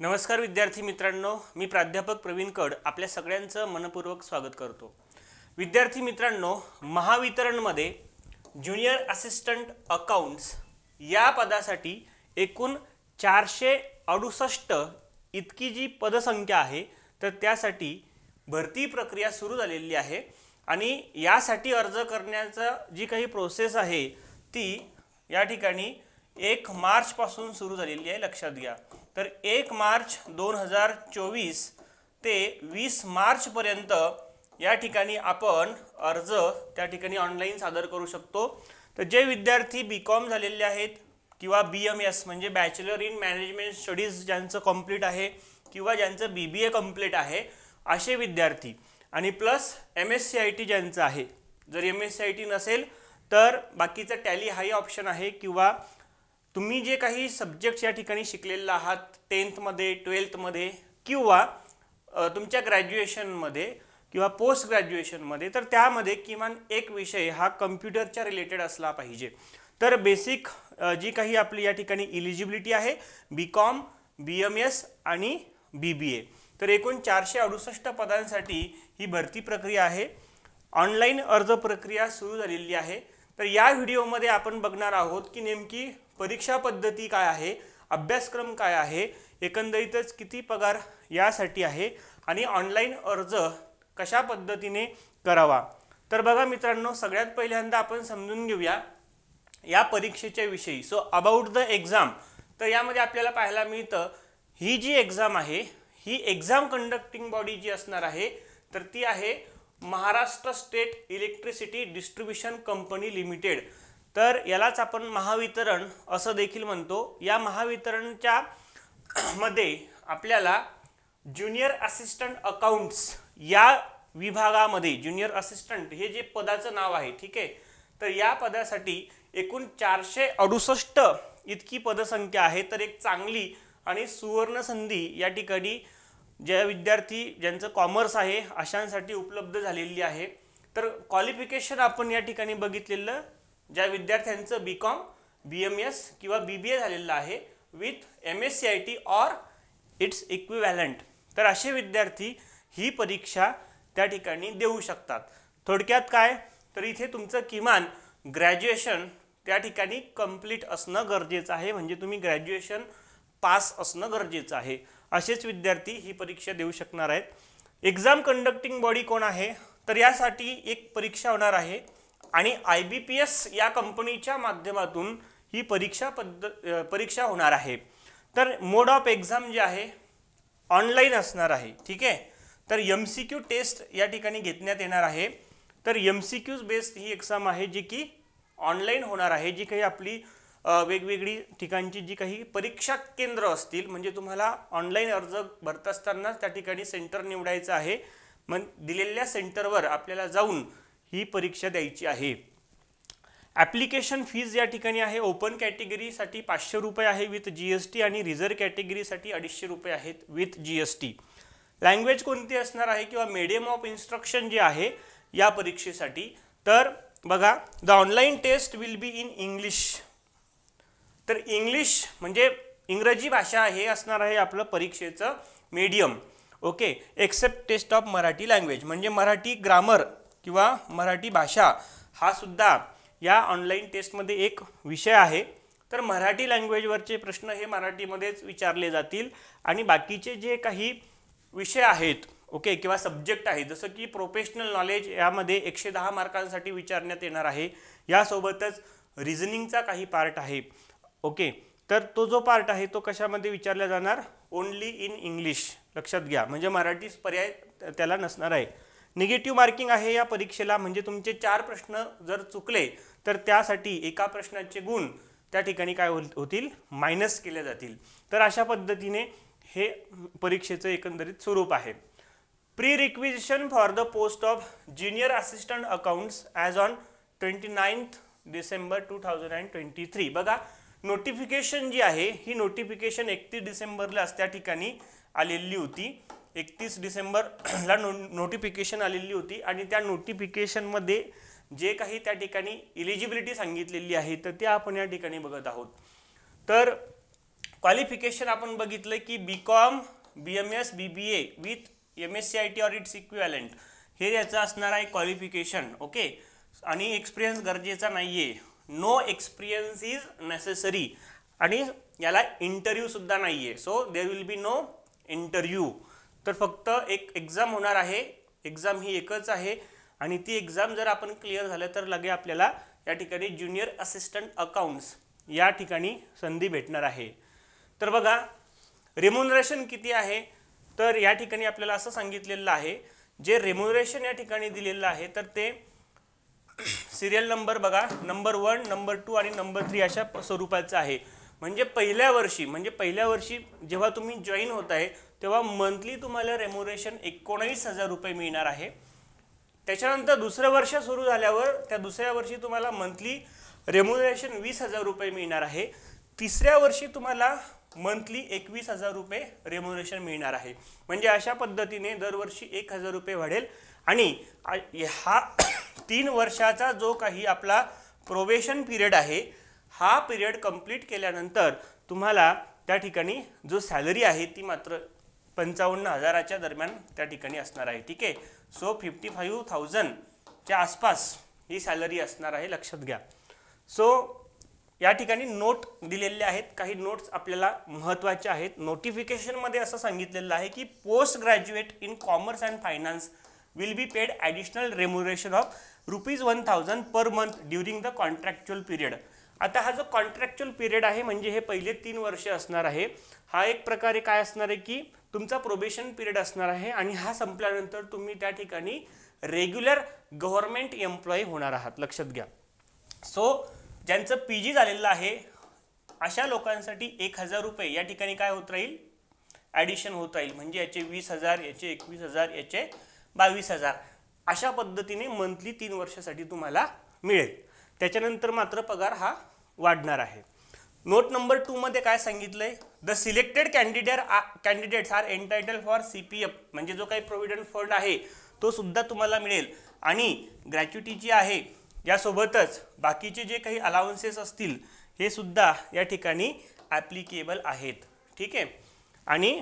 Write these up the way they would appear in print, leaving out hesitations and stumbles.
नमस्कार विद्यार्थी मित्रांनो, मी प्राध्यापक प्रवीण कड आपल्या सगळ्यांचं मनपूर्वक स्वागत करतो। विद्यार्थी मित्रांनो, महावितरणमध्ये ज्युनियर असिस्टंट अकाउंट्स या पदासाठी एकूण 468 इतकी जी पदसंख्या आहे तर त्यासाठी भरती प्रक्रिया सुरू झालेली आहे आणि यासाठी अर्ज करण्याचा जी काही प्रोसेस आहे ती या ठिकाणी 1 मार्च पासून सुरू झालेली आहे। लक्षात घ्या, तर 1 मार्च 2024 ते 20 मार्च पर्यंत या ठिकाणी आपण अर्ज त्या ठिकाणी ऑनलाइन सादर करू शकतो। तर जे विद्यार्थी बीकॉम झालेले आहेत किंवा BMS म्हणजे बॅचलर इन मॅनेजमेंट स्टडीज ज्यांचं कंप्लीट आहे किंवा ज्यांचं BBA कंप्लीट आहे असे विद्यार्थी आणि प्लस MSc IT ज्यांचं आहे, जर MSc IT नसेल तर बाकीचा टॅली हाही ऑप्शन आहे किंवा तुम्ही जे काही सब्जेक्ट्स या ठिकाणी शिकलेले आहात 10th मध्ये 12th मध्ये किंवा तुमच्या ग्रॅज्युएशन मध्ये किंवा पोस्ट ग्रॅज्युएशन मध्ये, तर त्यामध्ये किमान एक विषय हा कम्प्युटरच्या रिलेटेड असला पाहिजे। तर बेसिक जी काही आपली या ठिकाणी एलिजिबिलिटी आहे बीकॉम, BMS आणि BBA, तर एकूण 468 पदांसाठी ही भरती प्रक्रिया आहे। ऑनलाइन अर्ज प्रक्रिया सुरू झालेली आहे। तर या व्हिडिओमध्ये आपण बघणार आहोत की नेमकी परीक्षा पद्धती काय आहे, अभ्यासक्रम काय आहे, एकंदरीतच किती पगार यासाठी आहे आणि ऑनलाइन अर्ज कशा पद्धतीने करावा। तर बघा मित्रांनो, सगळ्यात पहिल्यांदा आपण समजून घेऊया या परीक्षेच्या विषयी। सो अबाउट द एक्झाम, तर यामध्ये आपल्याला पाहायला मिळतं ही जी एक्झाम आहे ही एक्झाम कंडक्टिंग बॉडी जी असणार आहे तर ती आहे Maharashtra state electricity distribution company limited. तर यालाच आपण महावितरण असं देखील म्हणतो। या महावितरणच्या मध्ये आपल्याला ज्युनियर असिस्टंट अकाउंट्स या विभागामध्ये, ज्युनियर असिस्टंट हे जे पदाचं नाव आहे, ठीक आहे, तर या पदासाठी एकूण 468 इतकी पदसंख्या आहे। तर एक चांगली आणि सुवर्ण संधी या ठिकाणी ज्या विद्यार्थी ज्यांचं कॉमर्स आहे अशांसाठी उपलब्ध झालेली आहे। तर क्वालिफिकेशन आपण या ठिकाणी बघितलेलं, ज्या विद्यार्थ्यांचं बीकॉम, BMS किंवा BBA झालेलं आहे विथ MSc IT और इट्स इक्विव्हॅलंट, तर असे विद्यार्थी ही परीक्षा त्या ठिकाणी देऊ शकतात। थोडक्यात काय, तर इथे तुमचं किमान ग्रॅज्युएशन त्या ठिकाणी कंप्लीट असणं गरजेचं आहे, म्हणजे तुम्ही ग्रॅज्युएशन पास असणं गरजेचं आहे। असेच विद्यार्थी ही परीक्षा देऊ शकणार आहेत। एक्झाम कंडक्टिंग बॉडी कोण आहे, तर यासाठी एक परीक्षा होणार आहे आणि IBPS या कंपनीच्या माध्यमातून ही परीक्षा होणार आहे। तर मोड ऑफ एक्झाम जे आहे ऑनलाइन असणार आहे, ठीक आहे। तर MCQ टेस्ट या ठिकाणी घेण्यात येणार आहे। तर MCQज बेस्ड ही एक्झाम आहे जी की ऑनलाइन होणार आहे। जी काही आपली वेगवेगळी ठिकाणची जी काही परीक्षा केंद्र असतील, म्हणजे तुम्हाला ऑनलाइन अर्ज भरत असताना त्या ठिकाणी सेंटर निवडायचं आहे, मग दिलेल्या सेंटरवर आपल्याला जाऊन ही परीक्षा द्यायची आहे। ॲप्लिकेशन फीज या ठिकाणी आहे ओपन कॅटेगरीसाठी 500 रुपये आहे विथ GST आणि रिझर्व कॅटेगरीसाठी 250 रुपये आहेत विथ GST। लँग्वेज कोणती असणार आहे किंवा मीडियम ऑफ इन्स्ट्रक्शन जे आहे या परीक्षेसाठी, तर बघा the online test will be in English. तर इंग्लिश म्हणजे इंग्रजी भाषा हे असणार आहे आपलं परीक्षेचं medium, okay, except test of Marathi language, म्हणजे मराठी ग्रामर किंवा मराठी भाषा हा सुद्धा या ऑनलाइन टेस्टमध्ये एक विषय आहे। तर मराठी लँग्वेजवरचे प्रश्न हे मराठीमध्येच विचारले जातील आणि बाकीचे जे काही विषय आहेत, ओके, किंवा सब्जेक्ट आहे जसं की प्रोफेशनल नॉलेज यामध्ये 110 मार्कांसाठी विचारण्यात येणार आहे। यासोबतच रिझनिंगचा काही पार्ट आहे, ओके, तर तो जो पार्ट आहे तो कशामध्ये विचारला जाणार, ओनली इन इंग्लिश। लक्षात घ्या, म्हणजे मराठी पर्याय त्याला नसणार आहे। निगेटिव्ह मार्किंग आहे या परीक्षेला, म्हणजे तुमचे 4 प्रश्न जर चुकले तर त्यासाठी एका प्रश्नाचे गुण त्या ठिकाणी काय होतील, मायनस केले जातील। तर अशा पद्धतीने हे परीक्षेचं एकंदरीत स्वरूप आहे। Pre requisition for the post of junior assistant accounts as on 29 December 2023। बघा नोटिफिकेशन जी आहे ही नोटिफिकेशन 31 डिसेंबरला त्या ठिकाणी आलेली होती। 31 डिसेंबरला नोटिफिकेशन आलेली होती आणि त्या नोटिफिकेशनमध्ये जे काही त्या ठिकाणी एलिजिबिलिटी सांगितलेली आहे तर ते आपण या ठिकाणी बघत आहोत। तर क्वालिफिकेशन आपण बघितलं की BCom, BMS, BBA with MSc और इट्स इक्विवलेंट हे याचं असणार आहे क्वालिफिकेशन. ओके, आणि एक्सपिरियन्स गरजेचा नाहीये. नो एक्सपिरियन्स इज नेसेसरी आणि याला इंटरव्ह्यू सुद्धा नाहीये. So there will be no interview. तर फक्त एक एक्झाम होणार आहे. एक्झाम ही एकच आहे आणि ती एक्झाम जर आपण क्लिअर झालं तर लगे आपल्याला या ठिकाणी ज्युनियर असिस्टंट अकाउंट्स या ठिकाणी संधी भेटणार आहे. तर बघा रेम्युनरेशन किती आहे, तर या ठिकाणी आपल्याला असं सांगितलेलं आहे, जे रेम्युनरेशन या ठिकाणी दिलेलं आहे तर ते सिरियल नंबर बघा, नंबर 1, नंबर 2 आणि नंबर 3 अशा स्वरूपाचं आहे. म्हणजे पहिल्या वर्षी जेव्हा तुम्ही जॉईन होत आहे तेव्हा मंथली तुम्हाला रेम्युनरेशन 19,000 रुपये मिळणार आहे. त्याच्यानंतर दुसरं वर्ष सुरू झाल्यावर त्या दुसऱ्या वर्षी तुम्हाला मंथली रेम्युनरेशन 20,000 रुपये मिळणार आहे. तिसऱ्या वर्षी तुम्हाला मंथली 21,000 रुपये रेम्युनरेशन मिळणार आहे. म्हणजे अशा पद्धतीने दरवर्षी 1,000 रुपये वाढेल आणि हा 3 वर्षाचा जो काही आपला प्रोबेशन पिरियड आहे हा पिरियड कंप्लीट केल्यानंतर तुम्हाला त्या ठिकाणी जो सॅलरी आहे ती मात्र 55,000च्या दरम्यान त्या ठिकाणी असणार आहे. ठीक आहे, सो 55,000च्या आसपास ही सॅलरी असणार आहे, लक्षात घ्या. सो या ठिकाणी नोट दिलेले आहेत, काही नोट्स आपल्याला महत्त्वाचे आहेत. नोटिफिकेशनमध्ये असं सांगितलेलं आहे की post graduate in commerce and finance will be paid additional remuneration of ₹1,000 per month during the contractual period. आता हा जो कॉन्ट्रॅक्च्युअल पिरियड आहे म्हणजे हे पहिले 3 वर्ष असणार आहे. हा एक प्रकारे काय असणार आहे की तुमचा प्रोबेशन पिरियड असणार आहे आणि हा संपल्यानंतर तुम्ही त्या ठिकाणी रेग्युलर गव्हर्नमेंट एम्प्लॉई होणार आहात, लक्षात घ्या. सो ज्यांचं PG झालेलं आहे अशा लोकांसाठी 1,000 रुपये या ठिकाणी काय होत राहील, ॲडिशन होत राहील. म्हणजे याचे 20,000, याचे 21,000, याचे 22,000 अशा पद्धतीने मंथली 3 वर्षासाठी तुम्हाला मिळेल. त्याच्यानंतर मात्र पगार हा वाढणार आहे. नोट नंबर 2 मध्ये काय सांगितलंय, the selected candidates are entitled for CPF म्हणजे जो काही प्रोव्हिडंट फंड आहे तो सुद्धा तुम्हाला मिळेल आणि ग्रॅच्युटी जी आहे यासोबतच बाकीचे जे काही अलाउन्सेस असतील हे सुद्धा या ठिकाणी ॲप्लिकेबल आहेत. ठीक आहे, आणि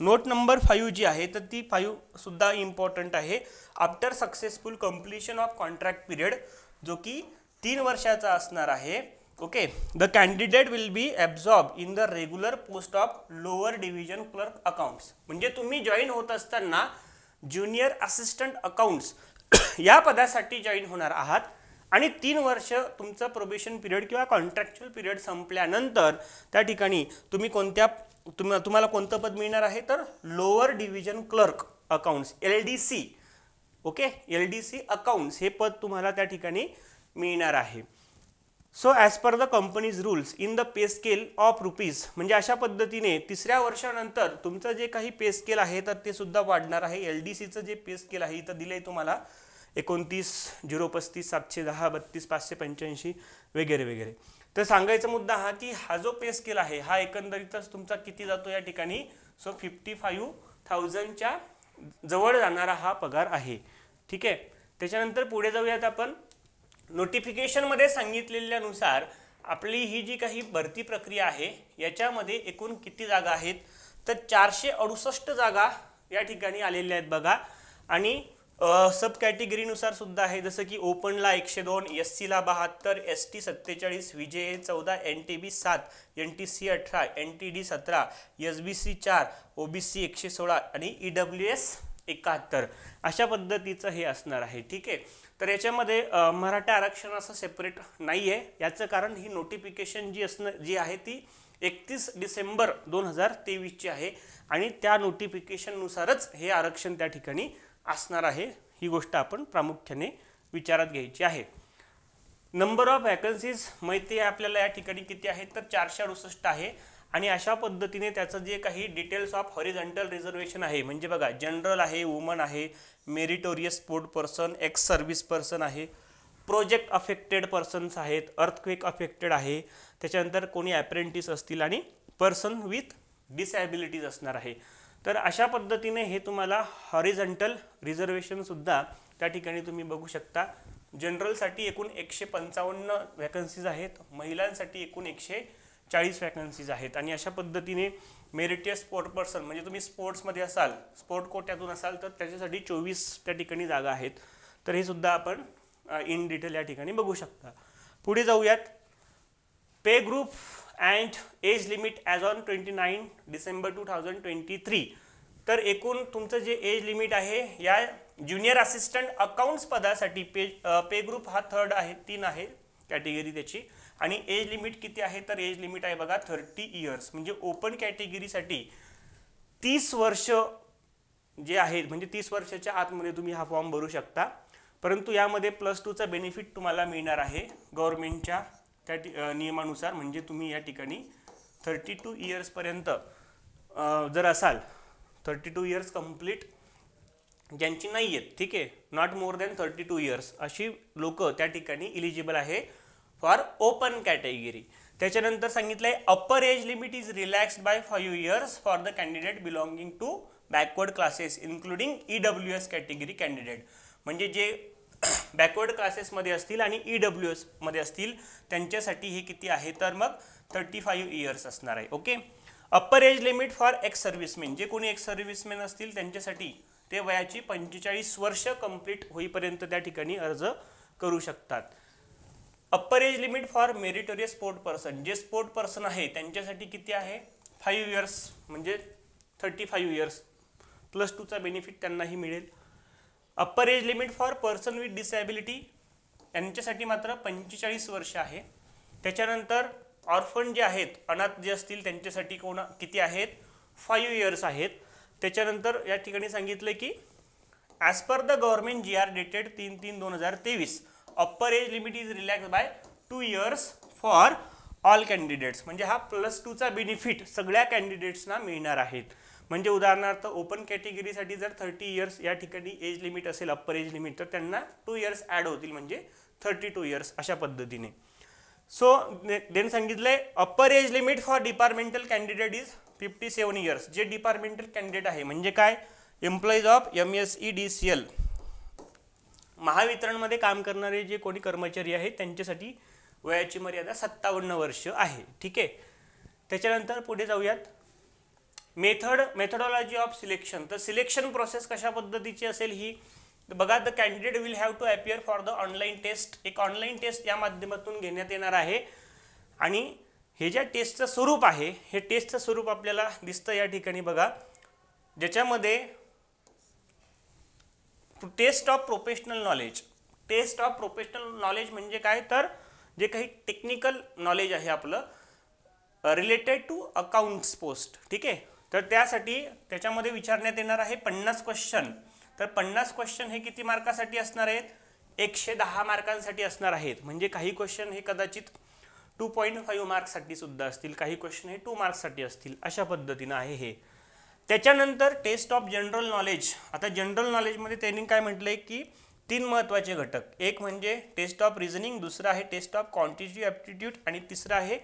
नोट नंबर 5 जी आहे तर ती 5 सुद्धा इम्पॉर्टंट आहे. After successful completion of contract period जो की 3 वर्षाचा असणार आहे. Okay, the candidate will be absorb in the regular post of lower division clerk accounts. म्हणजे तुम्ही जॉईन होत असताना ज्युनियर असिस्टंट अकाउंट्स या पदासाठी जॉईन होणार आहात आणि 3 वर्ष तुमचं प्रोबेशन पिरियड किंवा कॉन्ट्रॅक्च्युअल पिरियड संपल्यानंतर त्या ठिकाणी तुम्हाला कोणतं पद मिळणार आहे तर lower division clerk accounts LDC. Okay, LDC accounts हे पद तुम्हाला त्या ठिकाणी मिळणार आहे. So as per the companies rules in the pay scale of rupees म्हणजे अशा पद्धतीने 3ऱ्या वर्षानंतर तुमचं जे काही पे स्केल आहे तर ते सुद्धा वाढणार आहे. LDCचं जे पे स्केल आहे इथं दिलंय तुम्हाला 29,035, 710, 32, 585 वगैरे वगैरे. तर सांगायचा मुद्दा हा की हा जो पे स्केल आहे हा एकंदरीतच तुमचा किती जातो या ठिकाणी, सो 55,000च्या जवळ जाणारा हा पगार आहे. ठीक आहे, त्याच्यानंतर पुढे जाऊयात आपण. नोटिफिकेशनमध्ये सांगितलेल्यानुसार आपली ही जी काही भरती प्रक्रिया आहे याच्यामध्ये एकूण किती जागा आहेत तर 468 जागा या ठिकाणी आलेल्या आहेत बघा. आणि सब कॅटेगरीनुसार सुद्धा आहे, जसं की ओपनला 102, SCला 72, ST 47, VJA 14, NTB 7, NTC 18, NTD 17, SBC 4, OBC 116 आणि EWS 71 अशा पद्धतीचं हे असणार आहे. ठीक आहे, तर याच्यामध्ये मराठा आरक्षण असं सेपरेट नाही आहे. याचं कारण ही नोटिफिकेशन जी आहे ती 31 डिसेंबर 2023ची आहे आणि त्या नोटिफिकेशननुसारच हे आरक्षण त्या ठिकाणी असणार आहे. ही गोष्ट आपण प्रामुख्याने विचारात घ्यायची आहे. नंबर ऑफ वॅकन्सीज माहिती आहे आपल्याला या ठिकाणी किती आहेत तर 468 आहे. आणि अशा पद्धतीने त्याचं जे काही डिटेल्स ऑफ हॉरिझॉन्टल रिझर्वेशन आहे म्हणजे बघा जनरल आहे, वुमन आहे, meritorious sport person, x service person आहे, प्रोजेक्ट अफेक्टेड पर्सन्स आहेत, अर्थक्वेक अफेक्टेड आहे, त्याच्यानंतर कोणी ॲप्रेंटिस असतील आणि पर्सन विथ डिसॅबिलिटीज असणार आहे. तर अशा पद्धतीने हे तुम्हाला हॉरिझॉन्टल रिझर्वेशन सुद्धा त्या ठिकाणी तुम्ही बघू शकता. जनरलसाठी एकूण 155 वॅकन्सीज आहेत, महिलांसाठी एकूण 40 वॅकन्सीज आहेत. आणि अशा पद्धतीने मेरिटियस स्पोर्ट पर्सन म्हणजे तुम्ही स्पोर्ट्समध्ये असाल, स्पोर्ट कोट्यातून असाल तर त्याच्यासाठी 24 त्या ठिकाणी जागा आहेत. तर हे सुद्धा आपण इन डिटेल या ठिकाणी बघू शकता. पुढे जाऊयात. Pay group and age limit as on 29 December 2023. तर एकूण तुमचं जे एज लिमिट आहे या ज्युनियर असिस्टंट अकाउंट्स पदासाठी पे ग्रुप हा 3rd आहे, 3 आहे कॅटेगरी त्याची. आणि एज लिमिट किती आहे तर एज लिमिट आहे बघा 30 इयर्स. म्हणजे ओपन कॅटेगरीसाठी 30 वर्ष जे आहेत, म्हणजे 30 वर्षाच्या आतमध्ये तुम्ही हा फॉर्म भरू शकता. परंतु यामध्ये +2चा बेनिफिट तुम्हाला मिळणार आहे गव्हर्नमेंटच्या त्या नियमानुसार. म्हणजे तुम्ही या ठिकाणी 32 इयर्सपर्यंत जर असाल, 32 इयर्स कंप्लीट ज्यांची नाही आहेत, ठीक आहे, नॉट मोर दॅन 32 इयर्स अशी लोक त्या ठिकाणी इलिजिबल आहे फॉर ओपन कॅटेगरी. त्याच्यानंतर सांगितलंय upper age limit is relaxed by 5 years for the candidate belonging to backward classes including EWS category candidate. म्हणजे जे बॅकवर्ड क्लासेसमध्ये असतील आणि EWS मध्ये असतील त्यांच्यासाठी हे किती आहे तर मग 35 इयर्स असणार आहे. Okay. Upper age limit for ex servicemen, जे कोणी एक्स सर्व्हिसमेन असतील त्यांच्यासाठी ते वयाची 45 वर्ष कंप्लीट होईपर्यंत त्या ठिकाणी अर्ज करू शकतात. Upper age limit for meritorious sport person, जे स्पोर्ट पर्सन आहे त्यांच्यासाठी किती आहे 5 इयर्स म्हणजे 35 इयर्स +2चा बेनिफिट त्यांनाही मिळेल. Upper age limit for person with disability यांच्यासाठी मात्र 45 वर्ष आहे. त्याच्यानंतर ऑर्फन जे आहेत, अनाथ जे असतील त्यांच्यासाठी किती आहेत 5 इयर्स आहेत. त्याच्यानंतर या ठिकाणी सांगितलं की as per the government GR dated 3/3/2023 upper age limit is relax by 2 years for all candidates. म्हणजे हा +2चा बेनिफिट सगळ्या कॅन्डिडेट्सना मिळणार आहेत. म्हणजे उदाहरणार्थ ओपन कॅटेगरीसाठी जर 30 इयर्स या ठिकाणी एज लिमिट असेल, अप्पर एज लिमिट, तर त्यांना 2 इयर्स ॲड होतील म्हणजे 32 इयर्स अशा पद्धतीने. सो देन सांगितलंय upper age limit for departmental candidate is 57 years. जे डिपार्टमेंटल कॅन्डिडेट आहे म्हणजे काय एम्प्लॉईज ऑफ MSEDCL महावितरणमध्ये काम करणारे जे कोणी कर्मचारी आहेत त्यांच्यासाठी वयाची मर्यादा 57 वर्ष आहे. ठीक आहे. त्याच्यानंतर पुढे जाऊयात. Methodology of selection. तर सिलेक्शन प्रोसेस कशा पद्धतीची असेल ही बघा. The candidate will have to appear for the online test. एक ऑनलाईन टेस्ट या माध्यमातून घेण्यात येणार आहे. आणि हे ज्या टेस्टचं स्वरूप आहे हे टेस्टचं स्वरूप आपल्याला दिसतं या ठिकाणी बघा, ज्याच्यामध्ये test of professional knowledge. Test of professional knowledge म्हणजे काय तर जे काही टेक्निकल नॉलेज आहे आपलं रिलेटेड टू अकाउंट्स पोस्ट. ठीक आहे. तर त्यासाठी त्याच्यामध्ये विचारण्यात येणार आहे 50 क्वेश्चन. तर 50 क्वेश्चन हे किती मार्कासाठी असणार आहेत 110 मार्कांसाठी असणार आहेत. म्हणजे काही क्वेश्चन हे कदाचित 2.5 मार्क्ससाठी सुद्धा असतील, काही क्वेश्चन हे 2 मार्क्ससाठी असतील, अशा पद्धतीनं आहे हे. त्याच्यानंतर टेस्ट ऑफ जनरल नॉलेज. आता जनरल नॉलेजमध्ये त्यांनी काय म्हटलंय की 3 महत्त्वाचे घटक. एक म्हणजे टेस्ट ऑफ रिझनिंग, दुसरा आहे टेस्ट ऑफ क्वांटिटेटिव्ह ॲप्टिट्यूड आणि तिसरा आहे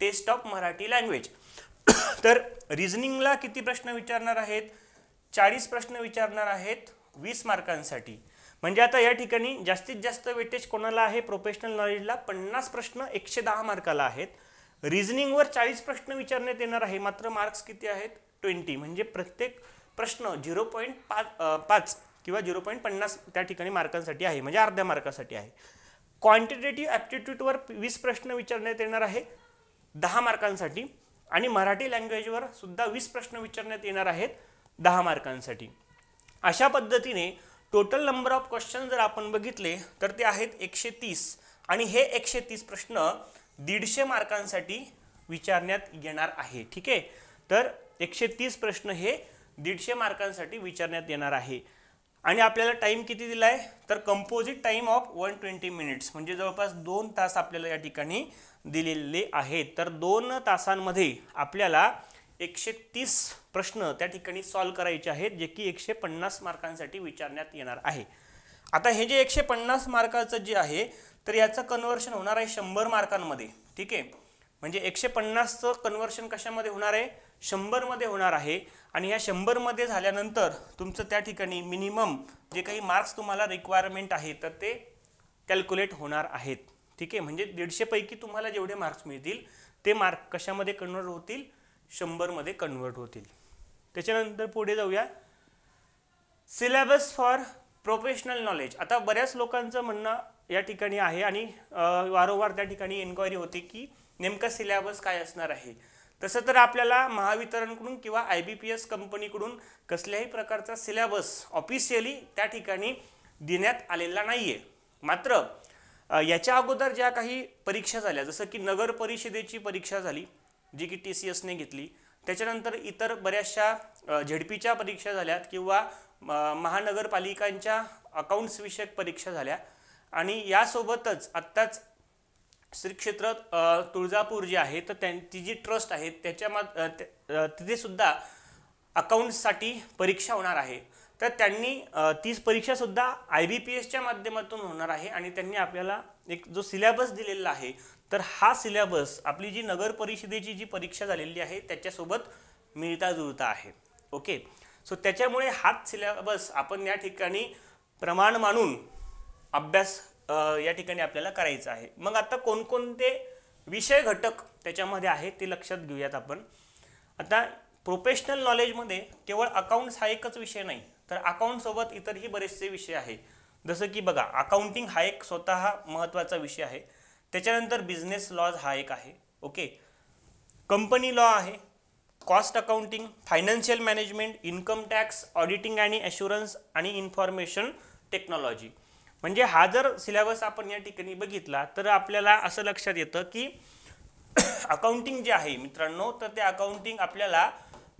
टेस्ट ऑफ मराठी लँग्वेज. तर रिझनिंगला किती प्रश्न विचारणार आहेत 40 प्रश्न विचारणार आहेत 20 मार्कांसाठी. म्हणजे आता या ठिकाणी जास्तीत जास्त वेटेज कोणाला आहे प्रोफेशनल नॉलेजला 50 प्रश्न 110 मार्काला आहेत. रिझनिंगवर 40 प्रश्न विचारण्यात येणार आहे, मात्र मार्क्स किती आहेत 20. म्हणजे प्रत्येक प्रश्न 0.5 किंवा 0.50 त्या ठिकाणी मार्कांसाठी आहे, म्हणजे अर्ध्या मार्कासाठी आहे. क्वांटिटेटिव्ह ॲप्टिट्यूडवर 20 प्रश्न विचारण्यात येणार आहे 10 मार्कांसाठी. आणि मराठी लँग्वेजवर सुद्धा 20 प्रश्न विचारण्यात येणार आहेत 10 मार्कांसाठी. अशा पद्धतीने टोटल नंबर ऑफ क्वेश्चन जर आपण बघितले तर ते आहेत 130. आणि हे 130 प्रश्न 150 मार्कांसाठी विचारण्यात येणार आहे. ठीक आहे. तर 130 प्रश्न हे 150 मार्कांसाठी विचारण्यात येणार आहे. आणि आपल्याला टाइम किती दिला आहे तर कंपोजिट टाइम ऑफ 120 मिनिट्स, म्हणजे जवळपास 2 तास आपल्याला या ठिकाणी दिलेले आहेत. तर 2 तासांमध्ये आपल्याला 130 प्रश्न त्या ठिकाणी सॉल्व करायचे आहेत, जे की 150 मार्कांसाठी विचारण्यात येणार आहे. आता हे जे 150 मार्काचं जे आहे तर याचं कन्व्हर्शन होणार आहे 100 मार्कांमध्ये. ठीक आहे. म्हणजे 150चं कन्व्हर्शन कशामध्ये होणार आहे 100 मध्ये होणार आहे. आणि ह्या 100 मध्ये झाल्यानंतर तुमचं त्या ठिकाणी मिनिमम जे काही मार्क्स तुम्हाला रिक्वायरमेंट आहे तर ते कॅल्क्युलेट होणार आहेत. ठीक आहे. म्हणजे 150 पैकी तुम्हाला जेवढे मार्क्स मिळतील ते मार्क कशामध्ये कन्वर्ट होतील, 100 मध्ये कन्वर्ट होतील. त्याच्यानंतर पुढे जाऊया, सिलेबस फॉर प्रोफेशनल नॉलेज. आता बऱ्याच लोकांचं म्हणणं या ठिकाणी आहे आणि वारंवार त्या ठिकाणी एन्क्वायरी होते की नेमका सिलेबस काय असणार आहे. तसं तर आपल्याला महावितरणकडून किंवा IBPS कंपनीकडून कसल्याही प्रकारचा सिलेबस ऑफिशियली त्या ठिकाणी देण्यात आलेला नाही आहे. मात्र याच्या अगोदर ज्या काही परीक्षा झाल्या, जसं की नगर परिषदेची परीक्षा झाली जी की TCSने घेतली, त्याच्यानंतर इतर बऱ्याचशा ZPच्या परीक्षा झाल्यात किंवा महानगरपालिकांच्या अकाउंट्स विषयक परीक्षा झाल्या आणि यासोबतच आत्ताच श्री क्षेत्र तुळजापूर जे आहे तर त्यांची जी ट्रस्ट आहे तिथे सुद्धा अकाउंट्ससाठी परीक्षा होणार आहे. तर त्यांनी तीच परीक्षा सुद्धा IBPSच्या माध्यमातून होणार आहे आणि त्यांनी आपल्याला एक जो सिलेबस दिलेला आहे तर हा सिलेबस आपली जी नगर परिषदेची जी परीक्षा झालेली आहे त्याच्यासोबत मिळता जुळता आहे. ओके, सो त्याच्यामुळे हाच सिलेबस आपण या ठिकाणी प्रमाण मानून अभ्यास या ठिकाणी आपल्याला करायचा आहे. मग आता कोणकोणते विषय घटक त्याच्यामध्ये आहेत ते लक्षात घेऊयात आपण. आता प्रोफेशनल नॉलेजमध्ये केवळ अकाउंट्स हा एकच विषय नाही, तर अकाउंटसोबत इतरही बरेचसे विषय आहे. जसं की बघा, अकाउंटिंग हा एक स्वतः महत्त्वाचा विषय आहे. त्याच्यानंतर बिझनेस लॉज हा एक आहे. ओके, कंपनी लॉ आहे, cost accounting, financial management, income tax, auditing आणि ॲश्युरन्स आणि इन्फॉर्मेशन टेक्नॉलॉजी. म्हणजे हा जर सिलेबस आपण या ठिकाणी बघितला तर आपल्याला असं लक्षात येतं की अकाउंटिंग जे आहे मित्रांनो, तर ते अकाउंटिंग आपल्याला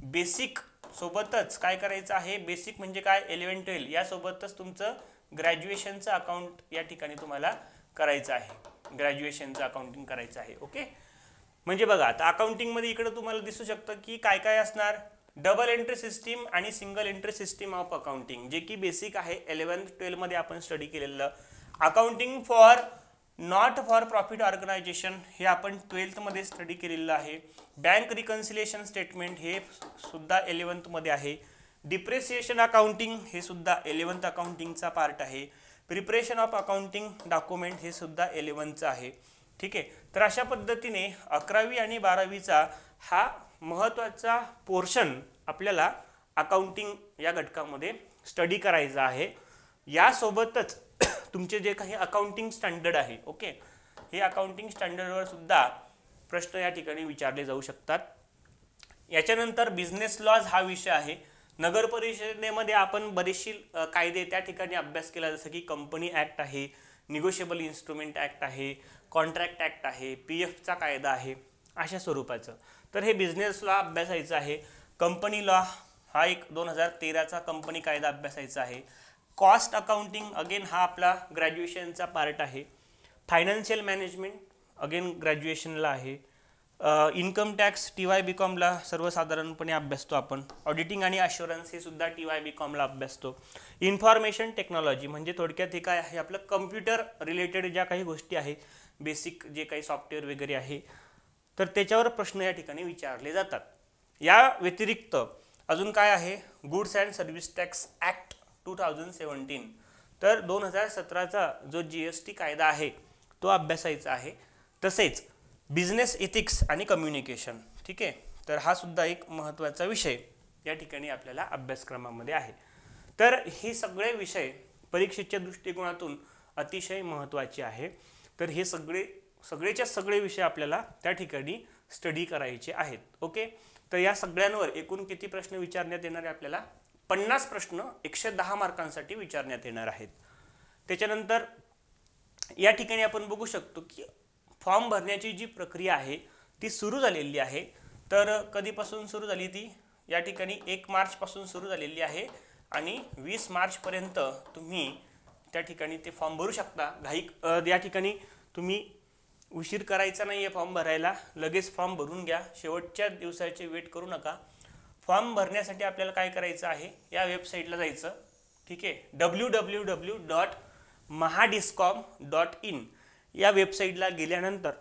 बेसिक सोबतच काय करायचं आहे, बेसिक म्हणजे काय 11-12 यासोबतच तुमचं ग्रॅज्युएशनचं अकाउंट या ठिकाणी तुम्हाला करायचं आहे, ग्रॅज्युएशनचं अकाउंटिंग करायचं आहे. ओके, म्हणजे बघा आता अकाउंटिंगमध्ये इकडे तुम्हाला दिसू शकतं की काय काय असणार, डबल एंट्री सिस्टीम आणि single entry system of accounting, जे की बेसिक आहे 11-12 मध्ये आपण स्टडी केलेलं. Accounting for not for profit organisation हे आपण 12th मध्ये स्टडी केलेलं आहे. बँक रिकन्सिलिएशन स्टेटमेंट हे सुद्धा 11th मध्ये आहे. डिप्रिसिएशन अकाउंटिंग हे सुद्धा 11th अकाउंटिंगचा पार्ट आहे. प्रिपरेशन ऑफ अकाउंटिंग डॉक्युमेंट हे सुद्धा 11th आहे. ठीक आहे, तर अशा पद्धतीने 11वी आणि 12वीचा हा महत्त्वाचा पोर्शन आपल्याला अकाउंटिंग या घटकामध्ये स्टडी करायचा आहे. यासोबतच तुमचे जे काही अकाउंटिंग स्टँडर्ड आहे, ओके, हे अकाउंटिंग स्टँडर्डवर सुद्धा प्रश्न या ठिकाणी विचारले जाऊ शकतात. याच्यानंतर बिझनेस लॉज हा विषय आहे. नगर परिषदेमध्ये आपण बरेचसे कायदे त्या ठिकाणी अभ्यास केला, जसं की कंपनी ॲक्ट आहे, निगोशिएबल इन्स्ट्रुमेंट ॲक्ट आहे, कॉन्ट्रॅक्ट ॲक्ट आहे, PFचा कायदा आहे, अशा स्वरूपाचं. तर हे बिझनेस लॉ अभ्यासायचं आहे. कंपनी लॉ हा एक 2013चा कंपनी कायदा अभ्यासायचा आहे. कॉस्ट अकाउंटिंग अगेन हा आपला ग्रॅज्युएशनचा पार्ट आहे. फायनान्शियल मॅनेजमेंट अगेन ग्रॅज्युएशनला आहे. इन्कम टॅक्स TY-BComला सर्वसाधारणपणे अभ्यासतो आपण. ऑडिटिंग आणि ॲश्युरन्स हे सुद्धा TY-BComला अभ्यासतो. इन्फॉर्मेशन टेक्नॉलॉजी म्हणजे थोडक्यात हे काय आहे, आपलं कम्प्युटर रिलेटेड ज्या काही गोष्टी आहेत, बेसिक जे काही सॉफ्टवेअर वगैरे आहे, तर त्याच्यावर प्रश्न या ठिकाणी विचारले जातात. या व्यतिरिक्त अजून काय आहे, goods and service tax act 2017, तर 2017चा जो GST कायदा आहे तो अभ्यासायचा आहे. तसेच बिझनेस इथिक्स आणि कम्युनिकेशन. ठीक आहे, तर हा सुद्धा एक महत्त्वाचा विषय या ठिकाणी आपल्याला अभ्यासक्रमामध्ये आहे. तर हे सगळे विषय परीक्षेच्या दृष्टिकोनातून अतिशय महत्त्वाचे आहे. तर हे सगळेच्या सगळे विषय आपल्याला त्या ठिकाणी स्टडी करायचे आहेत. ओके, तर या सगळ्यांवर एकूण किती प्रश्न विचारण्यात येणार आहे, आपल्याला 50 प्रश्न 110 मार्कांसाठी विचारण्यात येणार आहेत. त्याच्यानंतर या ठिकाणी आपण बघू शकतो की फॉर्म भरण्याची जी प्रक्रिया आहे ती सुरू झालेली आहे. तर कधीपासून सुरू झाली ती, या ठिकाणी 1 मार्चपासून सुरू झालेली आहे आणि 20 मार्चपर्यंत तुम्ही त्या ठिकाणी ते फॉर्म भरू शकता. या ठिकाणी तुम्ही उशीर करायचा नाही आहे फॉर्म भरायला, लगेच फॉर्म भरून घ्या, शेवटच्या दिवसाचे वेट करू नका. फॉर्म भरण्यासाठी आपल्याला काय करायचं आहे, या वेबसाईटला जायचं. ठीक आहे, www.mahadiscom.in या वेबसाईटला गेल्यानंतर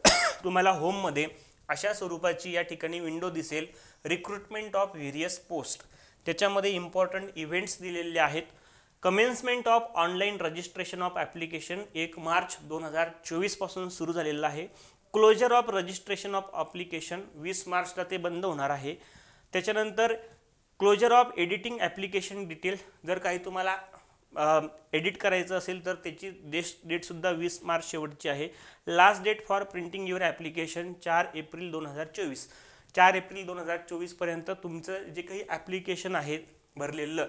तुम्हाला होममध्ये अशा स्वरूपाची या ठिकाणी विंडो दिसेल, रिक्रुटमेंट ऑफ व्हेरियस पोस्ट. त्याच्यामध्ये इम्पॉर्टंट इव्हेंट्स दिलेले आहेत. Commencement of online registration of application 1 March 2024 पासून सुरू झालेलं आहे. Closure of registration of application 20 मार्चला ते बंद होणार आहे. त्याच्यानंतर closure of editing application detail, जर काही तुम्हाला एडिट करायचं असेल तर त्याची डेटसुद्धा 20 मार्च शेवटची आहे. Last date for printing your application 4 April 2024. 4 April 2024 पर्यंत तुमचं जे काही ॲप्लिकेशन आहे भरलेलं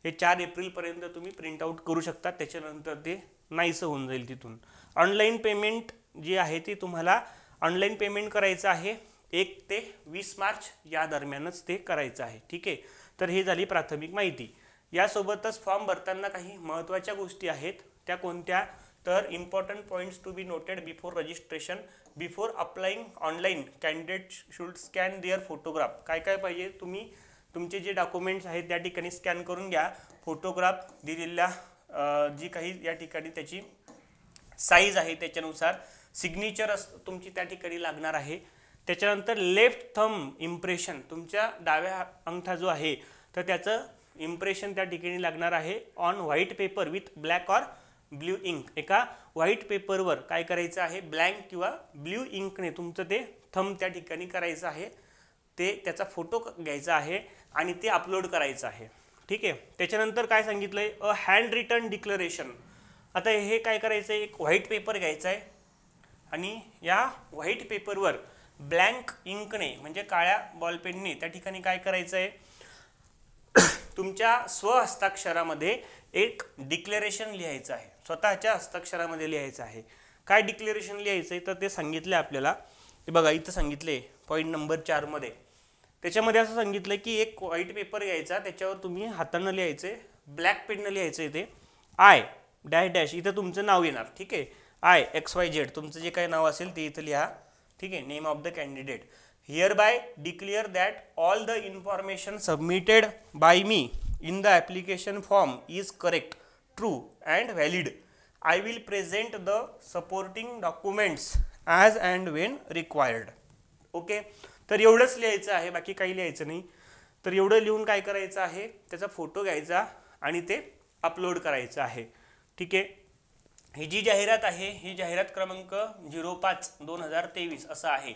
हे 4 एप्रिलपर्यंत तुम्ही प्रिंटआउट करू शकता. त्याच्यानंतर ते नाहीसं होऊन जाईल तिथून. ऑनलाईन पेमेंट जी आहे ती तुम्हाला ऑनलाईन पेमेंट करायचं आहे 1 ते 20 मार्च या दरम्यानच ते करायचं आहे. ठीक आहे. तर ही झाली प्राथमिक माहिती. यासोबतच फॉर्म भरताना काही महत्त्वाच्या गोष्टी आहेत. त्या कोणत्या? तर important points to be noted before registration. Before applying online candidate should scan their photograph. काय काय पाहिजे? तुम्ही तुमचे जे डॉक्युमेंट्स आहेत त्या ठिकाणी स्कॅन करून घ्या. फोटोग्राफ दिलेल्या जी काही या ठिकाणी त्याची साईज आहे त्याच्यानुसार सिग्नेचर तुमची त्या ठिकाणी लागणार आहे. त्याच्यानंतर लेफ्ट थंब इम्प्रेशन, तुमच्या डाव्या अंगठा जो आहे तर त्याचं इम्प्रेशन त्या ठिकाणी लागणार आहे on white paper with black or blue ink. एका व्हाईट पेपरवर काय करायचं आहे? ब्लँक किंवा ब्ल्यू इंकने तुमचं ते थंब त्या ठिकाणी करायचं आहे. ते त्याचा फोटो घ्यायचा आहे आणि ते अपलोड करायचं आहे. ठीक आहे. त्याच्यानंतर काय सांगितलंय? अ हँड रिटन डिक्लरेशन. आता हे काय करायचं आहे? एक व्हाईट पेपर घ्यायचा आहे आणि या व्हाईट पेपरवर ब्लँक इंकने म्हणजे काळ्या बॉलपेनने त्या ठिकाणी काय करायचं आहे? तुमच्या स्वहस्ताक्षरामध्ये एक डिक्लेरेशन लिहायचं आहे. स्वतःच्या हस्ताक्षरामध्ये लिहायचं आहे. काय डिक्लेरेशन लिहायचं आहे तर ते सांगितलं आपल्याला. ते बघा इथं सांगितले पॉईंट नंबर 4 मध्ये. त्याच्यामध्ये असं सांगितलं की एक व्हाईट पेपर घ्यायचा, त्याच्यावर तुम्ही हातानं लिहायचे, ब्लॅक पेननं लिहायचं आहे ते आय डॅश डॅश, इथं तुमचं नाव येणार. ठीक आहे. आय XYZ तुमचं जे काही नाव असेल ते इथं लिहा. ठीक आहे. Name of the candidate. hereby declare that all the information submitted by me in the application form is correct, true and valid. I will present the supporting documents as and when required. Okay. तर एवढंच लिहायचं आहे, बाकी काही लिहायचं नाही. तर एवढं लिहून काय करायचं आहे? त्याचा फोटो घ्यायचा आणि ते अपलोड करायचं आहे. ठीक आहे. ही जी जाहिरात आहे ही जाहिरात क्रमांक 05/2023 असं आहे.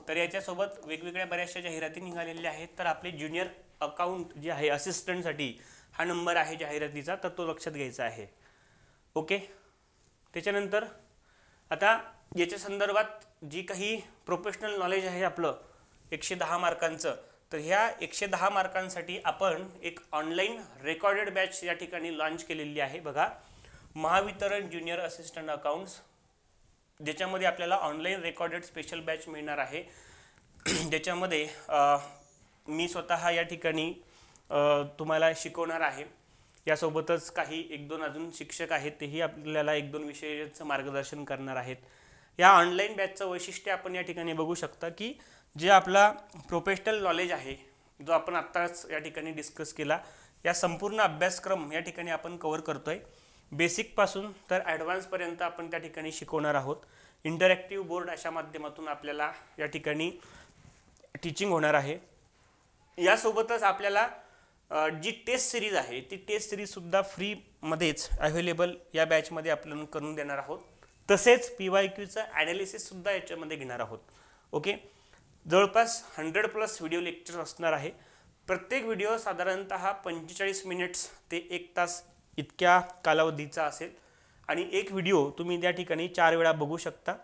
तर याच्यासोबत वेगवेगळ्या बऱ्याचशा जाहिराती निघालेल्या आहेत. तर आपले ज्युनियर अकाउंट जे आहे असिस्टंटसाठी हा नंबर आहे जाहिरातीचा, तर तो लक्षात घ्यायचा आहे. ओके. त्याच्यानंतर आता याच्या संदर्भात जी काही प्रोफेशनल नॉलेज आहे आपलं 110 मार्कांचं, तर ह्या 110 मार्कांसाठी आपण एक ऑनलाईन रेकॉर्डेड बॅच या ठिकाणी लॉन्च केलेली आहे. बघा, महावितरण ज्युनियर असिस्टंट अकाउंट्स, ज्याच्यामध्ये आपल्याला ऑनलाईन रेकॉर्डेड स्पेशल बॅच मिळणार आहे. ज्याच्यामध्ये मी स्वतः या ठिकाणी तुम्हाला शिकवणार आहे. यासोबतच काही 1-2 अजून शिक्षक आहेत, तेही आपल्याला 1-2 विषयाचं मार्गदर्शन करणार आहेत. या ऑनलाईन बॅचचं वैशिष्ट्य आपण या ठिकाणी बघू शकता की जे आपला प्रोफेशनल नॉलेज आहे जो आपण आत्ताच या ठिकाणी डिस्कस केला, या संपूर्ण अभ्यासक्रम या ठिकाणी आपण कव्हर करतोय. बेसिकपासून तर ॲडव्हान्सपर्यंत आपण त्या ठिकाणी शिकवणार आहोत. इंटरॅक्टिव्ह बोर्ड अशा माध्यमातून आपल्याला या ठिकाणी टीचिंग होणार आहे. यासोबतच आपल्याला जी टेस्ट सिरीज आहे ती टेस्ट सिरीजसुद्धा फ्रीमध्येच अवेलेबल या बॅचमध्ये आपण करून देणार आहोत. तसेच PYQचं ॲनालिसिससुद्धा याच्यामध्ये घेणार आहोत. ओके. जवळपास 100+ व्हिडिओ लेक्चर असणार आहे. प्रत्येक व्हिडिओ साधारणतः 45 मिनिट्स ते 1 तास इतक्या कालावधीचा असेल आणि एक व्हिडिओ तुम्ही त्या ठिकाणी 4 वेळा बघू शकता.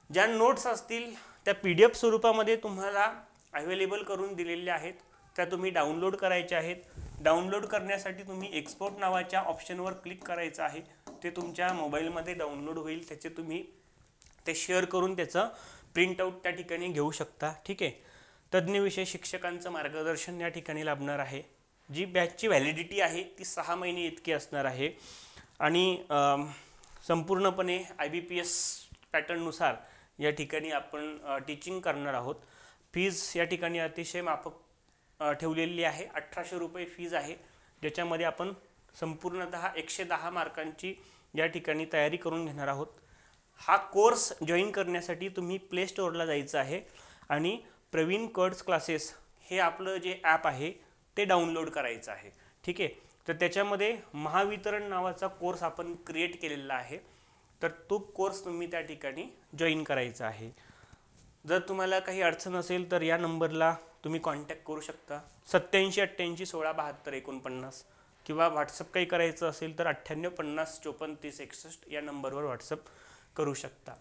ज्या नोट्स असतील त्या PDF स्वरूपामध्ये तुम्हाला अवेलेबल करून दिलेल्या आहेत, त्या तुम्ही डाउनलोड करायच्या आहेत. डाउनलोड करण्यासाठी तुम्ही एक्सपोर्ट नावाच्या ऑप्शनवर क्लिक करायचं आहे. ते तुमच्या मोबाईलमध्ये डाउनलोड होईल. त्याचे तुम्ही ते शेअर करून त्याचं प्रिंटआउट त्या ठिकाणी घेऊ शकता. ठीक आहे. तज्ज्ञ विषय शिक्षकांचं मार्गदर्शन या ठिकाणी लाभणार आहे. जी बॅचची व्हॅलिडिटी आहे ती 6 महिने इतकी असणार आहे आणि संपूर्णपणे IBPS पॅटर्ननुसार या ठिकाणी आपण टीचिंग करणार आहोत. फीज या ठिकाणी अतिशय माफक ठेवलेली आहे. 1800 रुपये फीज आहे, ज्याच्यामध्ये आपण संपूर्णतः 110 मार्कांची या ठिकाणी तयारी करून घेणार आहोत. हा कोर्स जॉईन करण्यासाठी तुम्ही प्ले स्टोअरला जायचं आहे आणि प्रवीण कर्ड्स क्लासेस हे आपलं जे ॲप आहे ते डाउनलोड करायचं आहे. ठीक आहे. तर त्याच्यामध्ये महावितरण नावाचा कोर्स आपण क्रिएट केलेला आहे, तर तो कोर्स तुम्ही त्या ठिकाणी जॉईन करायचा आहे. जर तुम्हाला काही अडचण असेल तर या नंबरला तुम्ही कॉन्टॅक्ट करू शकता 8788167249 किंवा व्हॉट्सअप काही करायचं असेल तर 9850543061 या नंबरवर व्हॉट्सअप करू शकता.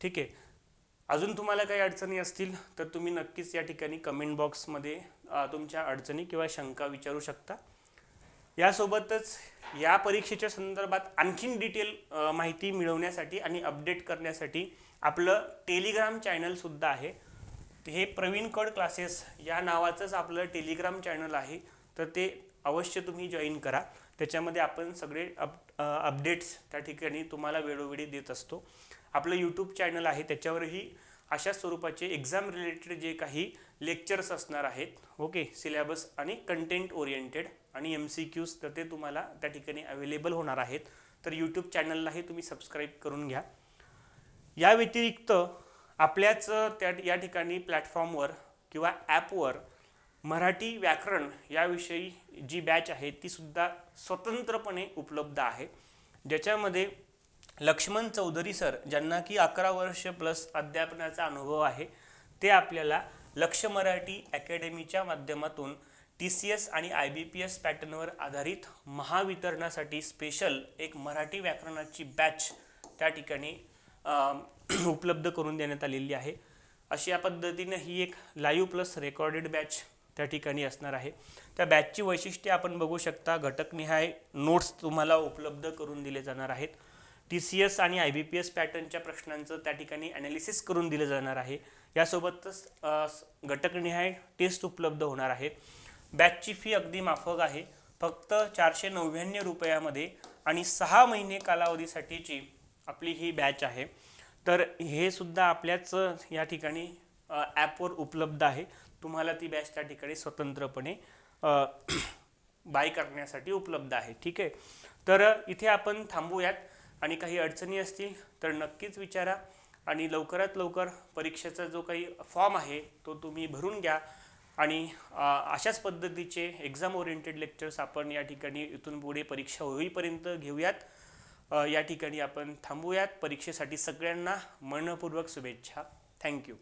ठीक आहे. अजून तुम्हाला काही अडचणी असतील तर तुम्ही नक्कीच या ठिकाणी कमेंट बॉक्समध्ये तुमच्या अडचणी किंवा शंका विचारू शकता. यासोबतच या परीक्षेच्या संदर्भात आणखीन डिटेल माहिती मिळवण्यासाठी आणि अपडेट करण्यासाठी आपलं टेलिग्राम चॅनलसुद्धा आहे. हे प्रवीण कड क्लासेस या नावाचंच आपलं टेलिग्राम चॅनल आहे. तर ते अवश्य तुम्ही जॉईन करा. त्याच्यामध्ये आपण सगळे अपडेट्स त्या ठिकाणी तुम्हाला वेळोवेळी देत असतो. आपलं यूट्यूब चॅनल आहे, त्याच्यावरही अशा स्वरूपाचे एक्झाम रिलेटेड जे काही लेक्चर्स असणार आहेत, ओके, सिलेबस आणि कंटेंट ओरिएंटेड आणि MCQs, तर ते तुम्हाला त्या ठिकाणी अवेलेबल होणार आहेत. तर यूट्यूब चॅनललाही तुम्ही सबस्क्राईब करून घ्या. या व्यतिरिक्त आपल्याच या ठिकाणी प्लॅटफॉर्मवर किंवा ॲपवर मराठी व्याकरण याविषयी जी बॅच आहे ती सुद्धा स्वतंत्रपणे उपलब्ध आहे, ज्याच्यामध्ये लक्ष्मण चौधरी सर, ज्यांना की 11 वर्ष प्लस अध्यापनाचा अनुभव आहे, ते आपल्याला लक्ष मराठी अकॅडमीच्या माध्यमातून TCS आणि IBPS पॅटर्नवर आधारित महावितरणासाठी स्पेशल एक मराठी व्याकरणाची बॅच त्या ठिकाणी उपलब्ध करून देण्यात आलेली आहे. अशा पद्धतीने ही एक लाईव्ह प्लस रेकॉर्डेड बॅच त्या ठिकाणी असणार आहे. त्या बॅचची वैशिष्ट्ये आपण बघू शकता. घटकनिहाय नोट्स तुम्हाला उपलब्ध करून दिले जाणार आहेत. TCS आणि IBPS पॅटर्नच्या प्रश्नांचं त्या ठिकाणी ॲनालिसिस करून दिलं जाणार आहे. यासोबतच घटकनिहाय टेस्ट उपलब्ध होणार आहेत. बॅचची फी अगदी माफक आहे, फक्त 499 रुपयामध्ये आणि 6 महिने कालावधीसाठीची आपली ही बॅच आहे. तर हे सुद्धा आपल्याच या ठिकाणी ॲपवर उपलब्ध आहे. तुम्हाला ती बॅच त्या ठिकाणी स्वतंत्रपणे बाय करण्यासाठी उपलब्ध आहे. ठीक आहे. तर इथे आपण थांबूयात आणि काही अडचणी असतील तर नक्कीच विचारा आणि लवकरात लवकर परीक्षेचा जो काही फॉर्म आहे तो तुम्ही भरून घ्या. आणि अशाच पद्धतीचे एक्झाम ओरिएंटेड लेक्चर्स आपण या ठिकाणी इथून पुढे परीक्षा होईपर्यंत घेऊयात. या ठिकाणी आपण थांबूयात. परीक्षेसाठी सगळ्यांना मनपूर्वक शुभेच्छा. थँक्यू.